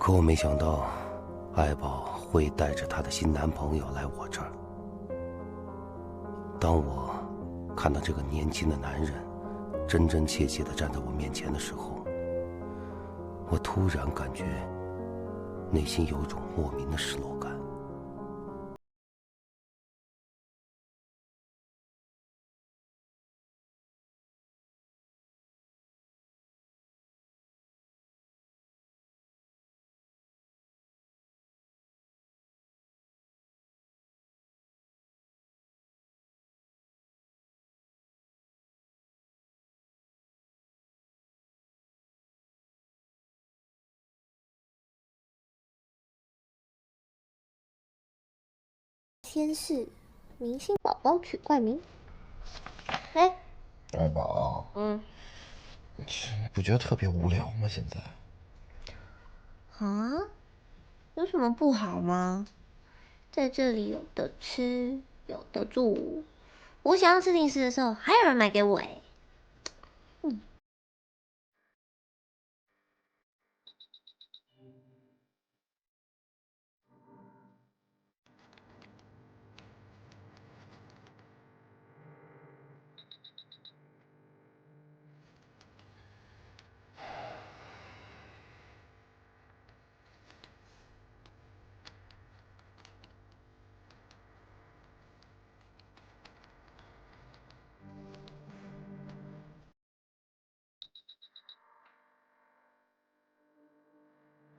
可我没想到，爱宝会带着她的新男朋友来我这儿。当我看到这个年轻的男人真真切切地站在我面前的时候，我突然感觉内心有一种莫名的失落感。先是明星宝宝取怪名。哎，爱宝，不觉得特别无聊吗？现在啊，有什么不好吗？在这里有的吃，有的住，我想要吃零食的时候，还有人买给我哎。